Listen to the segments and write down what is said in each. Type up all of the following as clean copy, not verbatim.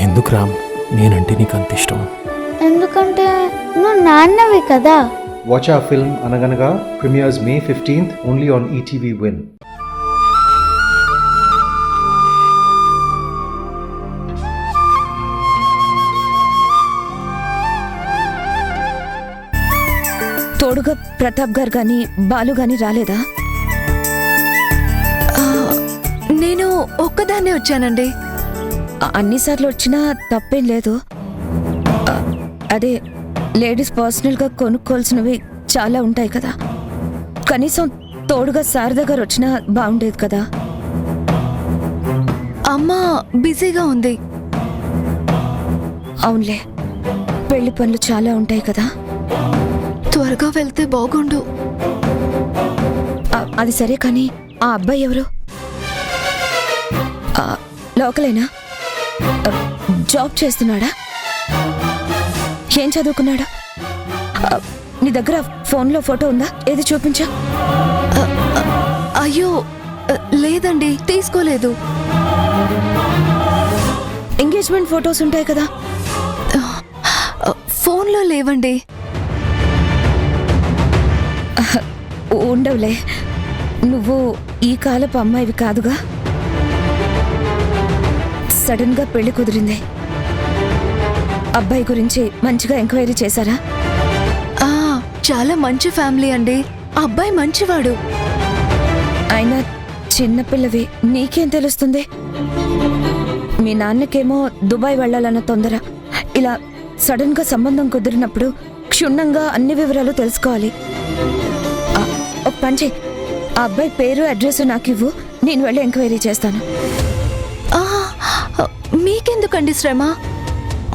ఎందుకు రామ్ నేనంటే నీకు అంత ఇష్టం? ఎందుకంటే నువ్వు నాన్నవి కదా. Watch our film Anaganaga premieres May 15th only on ETV Win. తోడుగా ప్రతాప్ గారు గాని బాలు గాని రాలేదా? నేను ఒక్కదాన్నే వచ్చానండి. అన్నిసార్లు వచ్చినా తప్పేం లేదు. అదే లేడీస్ పర్సనల్గా కొనుక్కోవాల్సినవి చాలా ఉంటాయి కదా, కనీసం తోడుగా శారద గారు వచ్చినా బాగుండేది కదా. అమ్మ బిజీగా ఉంది. అవునులే, పెళ్లి పనులు చాలా ఉంటాయి కదా. త్వరగా వెళ్తే బాగుండు. అది సరే కానీ ఆ అబ్బాయి ఎవరు? లోకలేనా? జాబ్ చేస్తున్నాడా? ఏం చదువుకున్నాడా? నీ దగ్గర ఫోన్లో ఫోటో ఉందా? ఏది చూపించా? అయ్యో లేదండి, తీసుకోలేదు. ఎంగేజ్మెంట్ ఫొటోస్ ఉంటాయి కదా. ఫోన్లో లేవండి. ఉండవులే, నువ్వు ఈ కాలపు అమ్మాయివి కాదుగా. సడన్ గా పెళ్లి కుదిరింది. అబ్బాయి గురించి మంచిగా ఎంక్వైరీ చేశారా? చాలా మంచి ఫ్యామిలీ అండి. అబ్బాయి మంచివాడు. అయినా చిన్నపిల్లవి, నీకేం తెలుస్తుంది? మీ నాన్నకేమో దుబాయ్ వెళ్ళాలన్న తొందర. ఇలా సడన్ గా సంబంధం కుదిరినప్పుడు క్షుణ్ణంగా అన్ని వివరాలు తెలుసుకోవాలి. ఒక పని చెయ్యి, ఆ అబ్బాయి పేరు అడ్రస్ నాకు ఇవ్వు, నేను వెళ్ళి ఎంక్వైరీ చేస్తాను. మీకెందుకండి శ్రమ?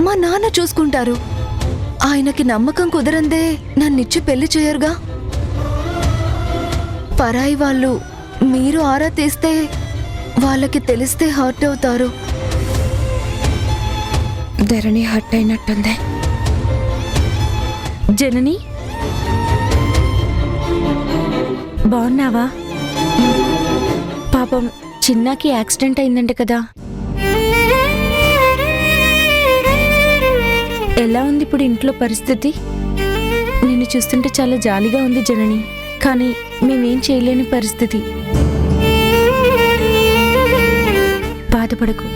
మా నాన్న చూసుకుంటారు. ఆయనకి నమ్మకం కుదరందే నన్నిచ్చి పెళ్లి చేయరుగా. పరాయి వాళ్ళు మీరు ఆరా తీస్తే వాళ్ళకి తెలిస్తే హర్ట్ అవుతారు. ధరణి హర్ట్ అయినట్టుంది. జనని, బాగున్నావా? పాపం చిన్నాకి యాక్సిడెంట్ అయిందంట కదా. ఎలా ఉంది ఇప్పుడు ఇంట్లో పరిస్థితి? నిన్ను చూస్తుంటే చాలా జాలిగా ఉంది జనని, కానీ మేమేం చేయలేని పరిస్థితి. బాధపడకు,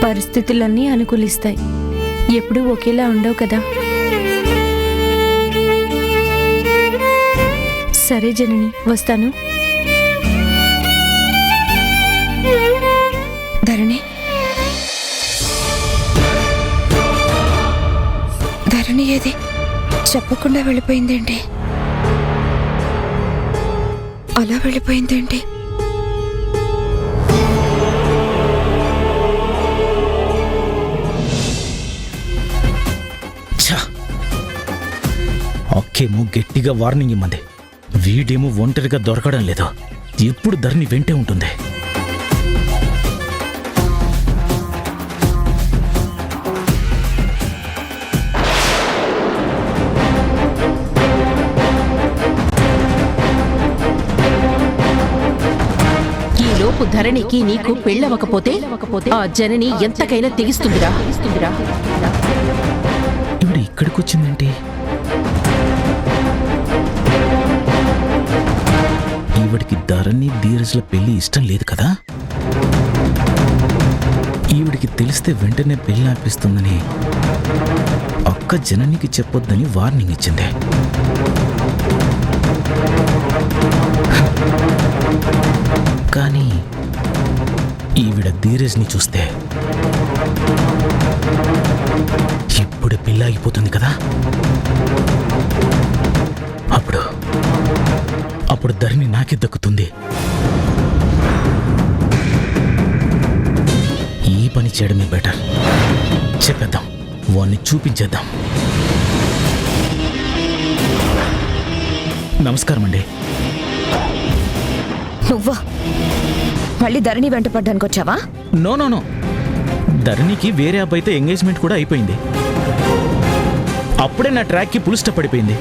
పరిస్థితులన్నీ అనుకూలిస్తాయి. ఎప్పుడూ ఒకేలా ఉండవు కదా. సరే జనని, వస్తాను. ధరణి, ధరణి ఏది? చెప్పకుండా వెళ్ళిపోయిందేంటి? అలా వెళ్ళిపోయిందేంటి? అక్కేమో గట్టిగా వార్నింగ్ ఇమ్మంది, వీడేమో ఒంటరిగా దొరకడం లేదు. ఎప్పుడు ధరణి వెంటే ఉంటుంది. ఈలోపు ధరణికి నీకు పెళ్ళవకపోతే ఆ జనని ఎంతకైనా తెగిస్తుందిరా. ఇప్పుడు ఇక్కడికి వచ్చిందేంటి? ఈవిడికి ధరణి ధీరజ్ల పెళ్లి ఇష్టం లేదు కదా. ఈవిడికి తెలిస్తే వెంటనే పెళ్లి ఆపిస్తుందని అక్క జననికి చెప్పొద్దని వార్నింగ్ ఇచ్చింది. కానీ ఈవిడ ధీరజ్ని చూస్తే ఇప్పుడు పెళ్లి ఆగిపోతుంది కదా. అప్పుడు ధరణి నాకే దక్కుతుంది. ఈ పని చేయడమే బెటర్. చెప్పేద్దాం, వాణ్ణి చూపించేద్దాం. నమస్కారం అండి. నువ్వా మళ్ళీ ధరణి వెంట పడ్డానికి వచ్చావా? నో నో నో, ధరణికి వేరే అబ్బాయితో ఎంగేజ్మెంట్ కూడా అయిపోయింది. అప్పుడే నా ట్రాక్కి పుల్ స్టాప్ పడిపోయింది.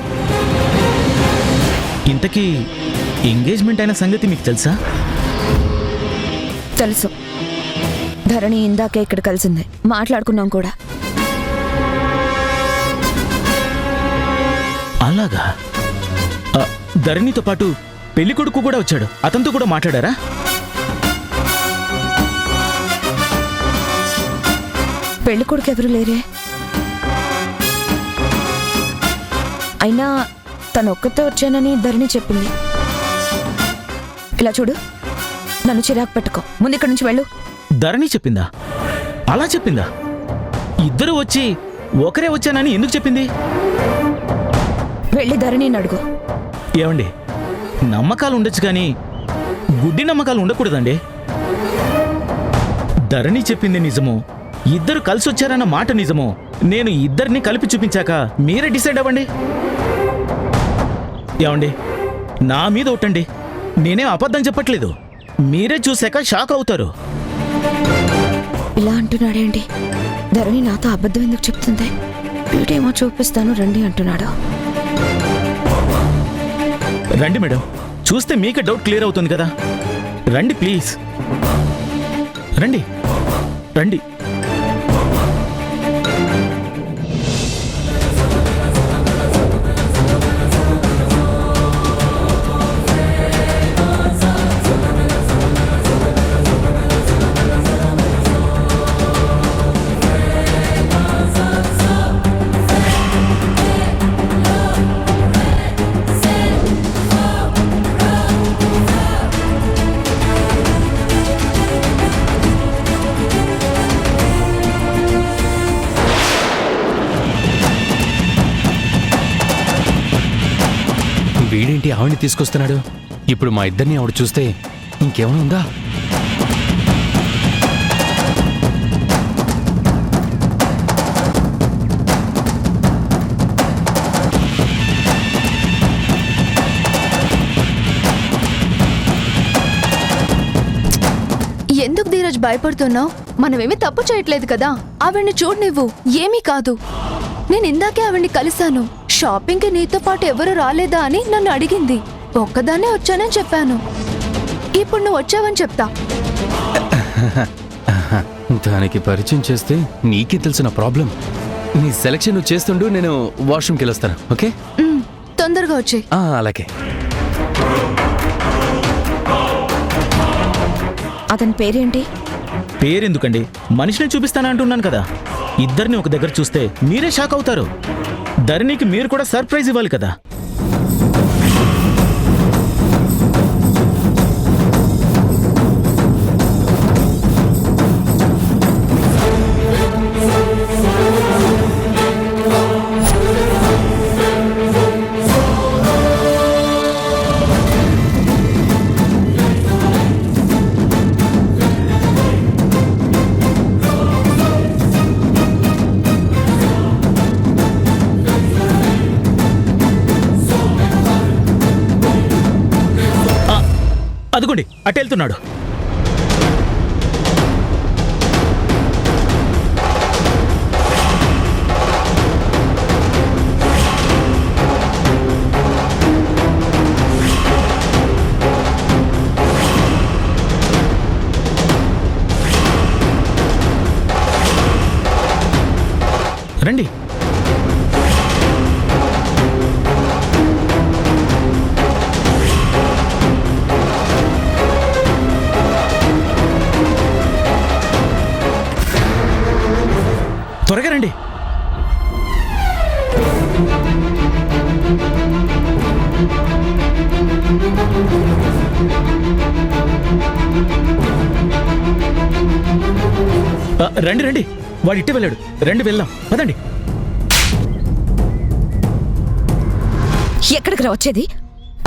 ఇంతకీ ఎంగేజ్మెంట్ అయిన సంగతి మీకు తెలుసా? తెలుసు. ధరణి ఇందాకే ఇక్కడ కలిసింది, మాట్లాడుకున్నాం కూడా. అలాగా ధరణితో పాటు పెళ్లి కొడుకు కూడా వచ్చాడు. అతనితో కూడా మాట్లాడారా? పెళ్లి కొడుకు ఎవరు లేరే. అయినా తను ఒక్కతే వచ్చానని ధరణి చెప్పింది. ఇలా చూడు, నన్ను చిరాకు పెట్టుకో, ముందు ఇక్కడి నుంచి వెళ్ళు. ధరణి చెప్పిందా? అలా చెప్పిందా? ఇద్దరు వచ్చి ఒకరే వచ్చానని ఎందుకు చెప్పింది? వెళ్ళి ధరణిని అడుగు. ఏమండి, నమ్మకాలు ఉండొచ్చు కానీ గుడ్డి నమ్మకాలు ఉండకూడదండి. ధరణి చెప్పింది నిజమో, ఇద్దరు కలిసి వచ్చారన్న మాట నిజమో, నేను ఇద్దరిని కలిపి చూపించాక మీరే డిసైడ్ అవ్వండి. ఏమండి, నా మీద ఒట్టండి, నేనేం అబద్ధం చెప్పట్లేదు. మీరే చూశాక షాక్ అవుతారు. ఇలా అంటున్నాడేంటి? ధరణి నాతో అబద్ధం ఎందుకు చెప్తుంది? వీడేమో చూపిస్తాను రండి అంటున్నాడు. రండి మేడం, చూస్తే మీకే డౌట్ క్లియర్ అవుతుంది కదా. రండి ప్లీజ్, రండి రండి. వీడేంటి ఆవిడ్ని తీసుకొస్తున్నాడు? ఇప్పుడు మా ఇద్దరిని ఆవిడ చూస్తే ఇంకేమైనా ఉందా? ఎందుకు ధీరజ్ భయపడుతున్నావు? మనమేమీ తప్పు చేయట్లేదు కదా. ఆవిడ్ని చూడు, నువ్వు ఏమీ కాదు. నేను ఇందాకే ఆవిడ్ని కలిశాను. షాపింగ్కి నీతో పాటు ఎవరు రాలేదా అని నన్ను అడిగింది. ఒక్కదాన్నే వచ్చానని చెప్పాను. ఇప్పుడు నువ్వు వచ్చావని చెప్తా. దానికి పరిచయం చేస్తే నీకే తెలిసిన ప్రాబ్లం. నీ సెలక్షన్ నువ్వు చేస్తుండు, నేను వాష్రూమ్కి వెళ్ళొస్తాను. ఓకే, తొందరగా వచ్చే. అలాగే. అతని పేరేంటి? పేరెందుకండి, మనిషిని చూపిస్తానంటున్నాను కదా. ఇద్దరిని ఒక దగ్గర చూస్తే మీరే షాక్ అవుతారు. ధరణికి మీరు కూడా సర్ప్రైజ్ ఇవ్వాలి కదా. అదిగోండి, అటు వెళ్తున్నాడు. రండి. త్వరగా రండి. రండి రండి, వాడు ఇట్టే వెళ్ళాడు. రండి వెళ్దాం, పదండి. ఎక్కడికి రా వచ్చేది?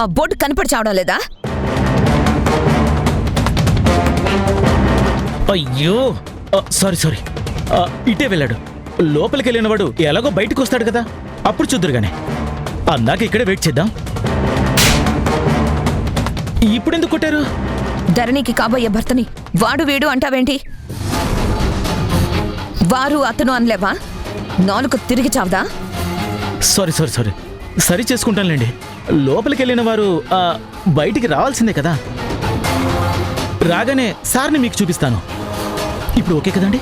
ఆ బోర్డు కనపడి చావడం లేదా? అయ్యో సారీ. ఇటే వెళ్ళాడు. లోపలికి వెళ్ళినవాడు ఎలాగో బయటకు వస్తాడు కదా, అప్పుడు చూద్దురుగానే. అందాక ఇక్కడే వెయిట్ చేద్దాం. ఇప్పుడెందుకు కొట్టారు? ధరణికి కాబోయే భర్తని వాడు వీడు అంటావేంటి? వారు అతను అనలేవా? నాలుగు తిరిగి చావదా? సారీ సరి చేసుకుంటానులేండి. లోపలికి వెళ్ళిన వారు బయటికి రావాల్సిందే కదా. రాగానే సార్ని మీకు చూపిస్తాను. ఇప్పుడు ఓకే కదండి?